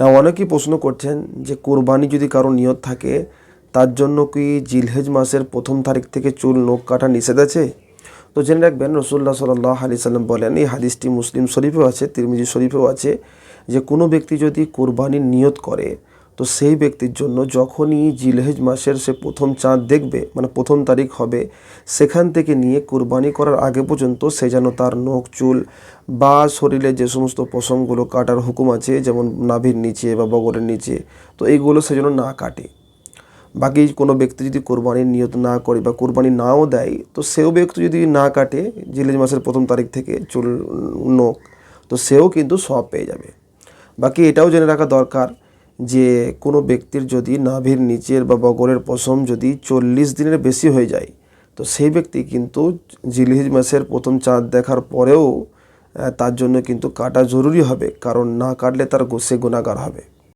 হ্যাঁ, অনেকেই প্রশ্ন করছেন যে কোরবানি যদি কারো নিয়ত থাকে তার জন্য কি জিলহজ মাসের প্রথম তারিখ থেকে চুল নখ কাটা নিষেধ আছে? তো জেনে রাখবেন, রাসূলুল্লাহ সাল্লাল্লাহু আলাইহি সাল্লাম বলেন, এই হাদিসটি মুসলিম শরীফেও আছে, তিরমিজি শরীফেও আছে, যে কোনো ব্যক্তি যদি কোরবানির নিয়ত করে তো সেই ব্যক্তির জন্য যখনই জিলহজ মাসের সে প্রথম চাঁদ দেখবে, মানে প্রথম তারিখ হবে, সেখান থেকে নিয়ে কোরবানি করার আগে পর্যন্ত সে যেন তার নখ চুল বা শরীরে যে সমস্ত পশমগুলো কাটার হুকুম আছে, যেমন নাভির নিচে বা বগরের নিচে, তো এইগুলো সে যেন না কাটে। বাকি কোনো ব্যক্তি যদি কোরবানির নিয়ত না করে বা কোরবানি নাও দেয়, তো সেও ব্যক্তি যদি না কাটে জিলহজ মাসের প্রথম তারিখ থেকে চুল নখ, তো সেও কিন্তু সওয়াব পেয়ে যাবে। বাকি এটাও জেনে রাখা দরকার যে কোনো ব্যক্তির যদি নাভির নিচের বা বগরের পশম যদি 40 দিনের বেশি হয়ে যায়, তো সেই ব্যক্তি কিন্তু জিলহজ মাসের প্রথম চাঁদ দেখার পরেও তার জন্য কিন্তু কাটা জরুরি হবে, কারণ না কাটলে তার সে গুনাহগার হবে।